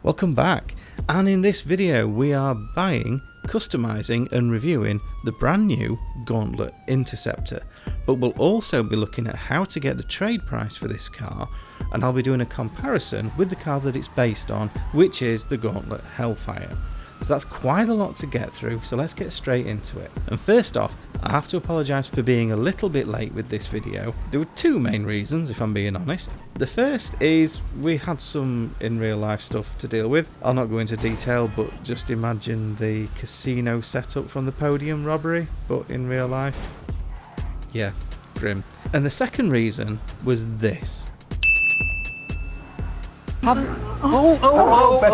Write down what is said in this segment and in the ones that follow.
Welcome back, and in this video we are buying, customizing and reviewing the brand new Gauntlet Interceptor, but we'll also be looking at how to get the trade price for this car, and I'll be doing a comparison with the car that it's based on, which is the Gauntlet Hellfire. So that's quite a lot to get through, so let's get straight into it. And first off, I have to apologise for being a little bit late with this video. There were two main reasons, if I'm being honest. The first is we had some in real life stuff to deal with. I'll not go into detail, but just imagine the casino setup from the podium robbery, but in real life. Yeah, grim. And the second reason was this. Let's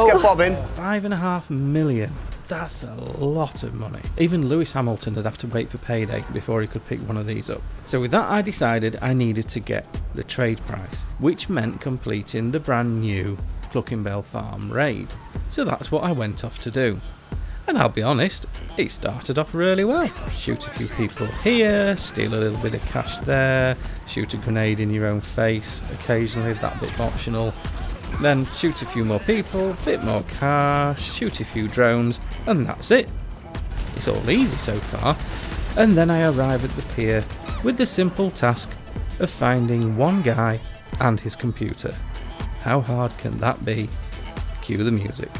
get bobbing. 5.5 million. That's a lot of money. Even Lewis Hamilton would have to wait for payday before he could pick one of these up. So with that, I decided I needed to get the trade price, which meant completing the brand new Cluckin Bell Farm raid. So that's what I went off to do. And I'll be honest, it started off really well. Shoot a few people here, steal a little bit of cash there, shoot a grenade in your own face, occasionally, that bit's optional. Then shoot a few more people, bit more cash, shoot a few drones, and that's it. It's all easy so far. And then I arrive at the pier with the simple task of finding one guy and his computer. How hard can that be? Cue the music.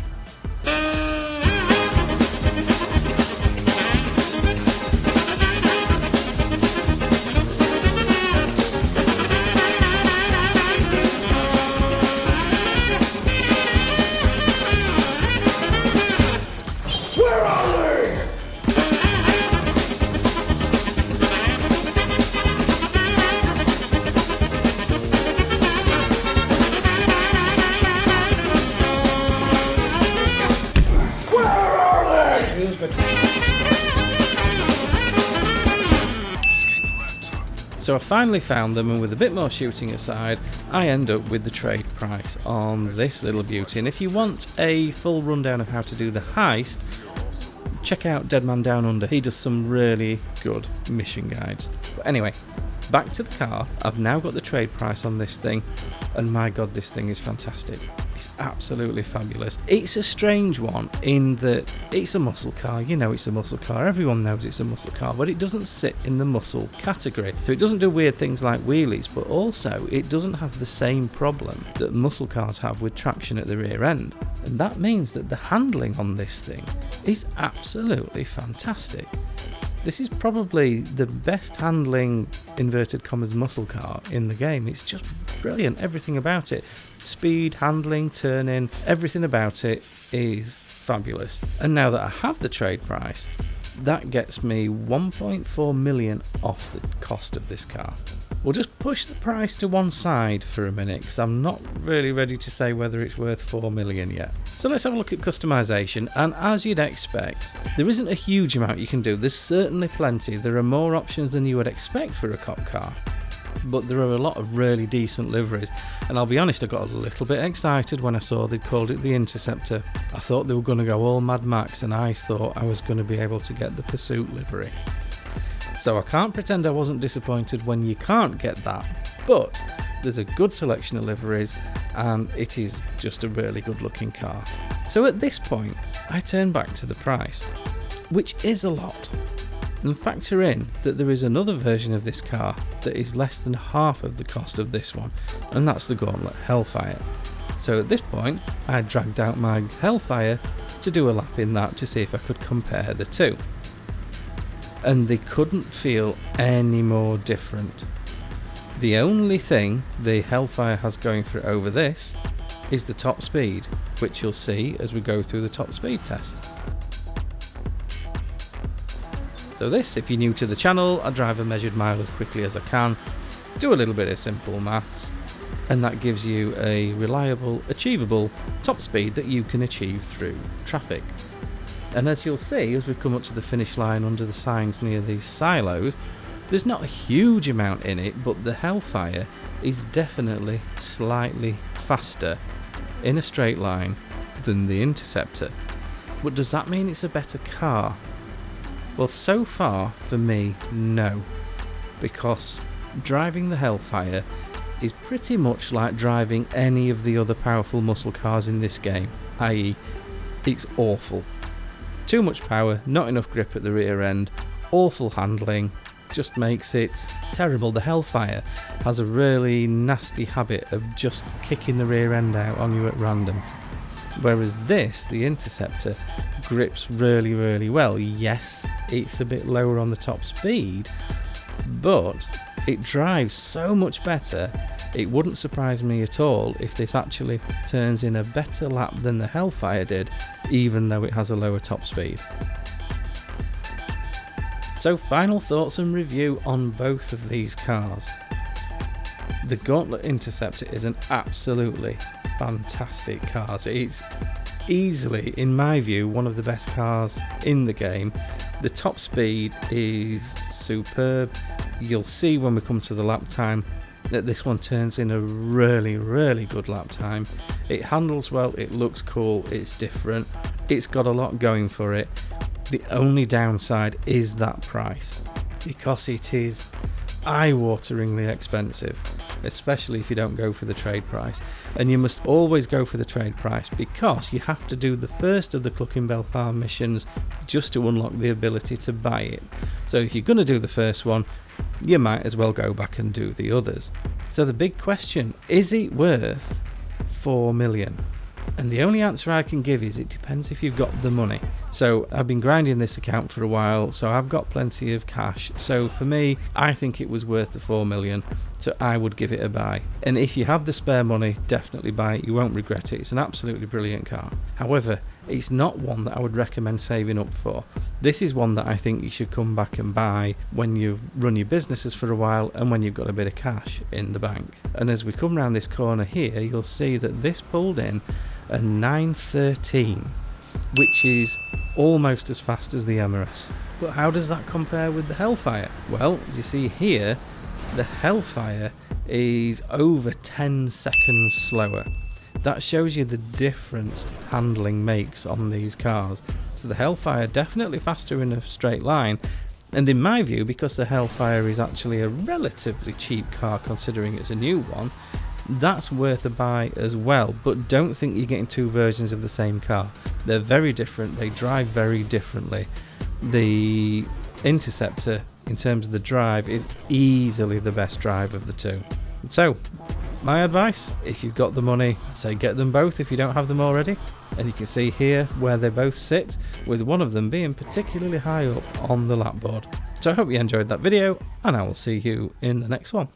So I finally found them, and with a bit more shooting aside, I end up with the trade price on this little beauty. And if you want a full rundown of how to do the heist, check out Dead Man Down Under. He does some really good mission guides. But anyway, back to the car. I've now got the trade price on this thing, and my god, this thing is fantastic. It's absolutely fabulous. It's a strange one in that it's a muscle car. You know it's a muscle car. Everyone knows it's a muscle car, but it doesn't sit in the muscle category. So it doesn't do weird things like wheelies, but also it doesn't have the same problem that muscle cars have with traction at the rear end. And that means that the handling on this thing is absolutely fantastic. This is probably the best handling, inverted commas, muscle car in the game. It's just brilliant, everything about it. Speed, handling, turning, everything about it is fabulous. And now that I have the trade price, that gets me 1.4 million off the cost of this car. We'll just push the price to one side for a minute, because I'm not really ready to say whether it's worth 4 million yet. So let's have a look at customization, and as you'd expect, there isn't a huge amount you can do. There's certainly plenty. There are more options than you would expect for a cop car, but there are a lot of really decent liveries. And I'll be honest, I got a little bit excited when I saw they'd called it the Interceptor. I thought they were going to go all Mad Max, and I thought I was going to be able to get the Pursuit livery. So I can't pretend I wasn't disappointed when you can't get that, but there's a good selection of liveries, and it is just a really good looking car. So at this point, I turn back to the price, which is a lot. And factor in that there is another version of this car that is less than half of the cost of this one, and that's the Gauntlet Hellfire. So at this point, I dragged out my Hellfire to do a lap in that to see if I could compare the two. And they couldn't feel any more different. The only thing the Hellfire has going for it over this is the top speed, which you'll see as we go through the top speed test. So this, if you're new to the channel, I drive a measured mile as quickly as I can, do a little bit of simple maths, and that gives you a reliable, achievable top speed that you can achieve through traffic. And as you'll see, as we come up to the finish line under the signs near these silos, there's not a huge amount in it, but the Hellfire is definitely slightly faster in a straight line than the Interceptor. But does that mean it's a better car? Well, so far for me, no, because driving the Hellfire is pretty much like driving any of the other powerful muscle cars in this game. i.e. it's awful. Too much power, not enough grip at the rear end, awful handling, just makes it terrible. The Hellfire has a really nasty habit of just kicking the rear end out on you at random. Whereas this, the Interceptor, grips really, really well. Yes, it's a bit lower on the top speed, but it drives so much better. It wouldn't surprise me at all if this actually turns in a better lap than the Hellfire did, even though it has a lower top speed. So final thoughts and review on both of these cars. The Gauntlet Interceptor is an absolutely fantastic car. It's easily, in my view, one of the best cars in the game. The top speed is superb. You'll see when we come to the lap time that this one turns in a really, really good lap time. It handles well, it looks cool, it's different, it's got a lot going for it. The only downside is that price, because it is eye-wateringly expensive, especially if you don't go for the trade price. And you must always go for the trade price, because you have to do the first of the Clucking Bell Farm missions just to unlock the ability to buy it. So if you're going to do the first one, you might as well go back and do the others. So the big question, is it worth 4 million? And the only answer I can give is it depends if you've got the money. So I've been grinding this account for a while, so I've got plenty of cash. So for me, I think it was worth the 4 million, so I would give it a buy. And if you have the spare money, definitely buy it, you won't regret it. It's an absolutely brilliant car. However, it's not one that I would recommend saving up for. This is one that I think you should come back and buy when you've run your businesses for a while and when you've got a bit of cash in the bank. And as we come around this corner here, you'll see that this pulled in a 913, which is almost as fast as the Emirates. But how does that compare with the Hellfire? Well, as you see here, the Hellfire is over 10 seconds slower. That shows you the difference handling makes on these cars. So the Hellfire definitely faster in a straight line, and in my view, because the Hellfire is actually a relatively cheap car considering it's a new one, that's worth a buy as well. But don't think you're getting two versions of the same car. They're very different, they drive very differently. The Interceptor, in terms of the drive, is easily the best drive of the two. So my advice, if you've got the money, I'd say get them both if you don't have them already. And you can see here where they both sit, with one of them being particularly high up on the lap board. So I hope you enjoyed that video, and I will see you in the next one.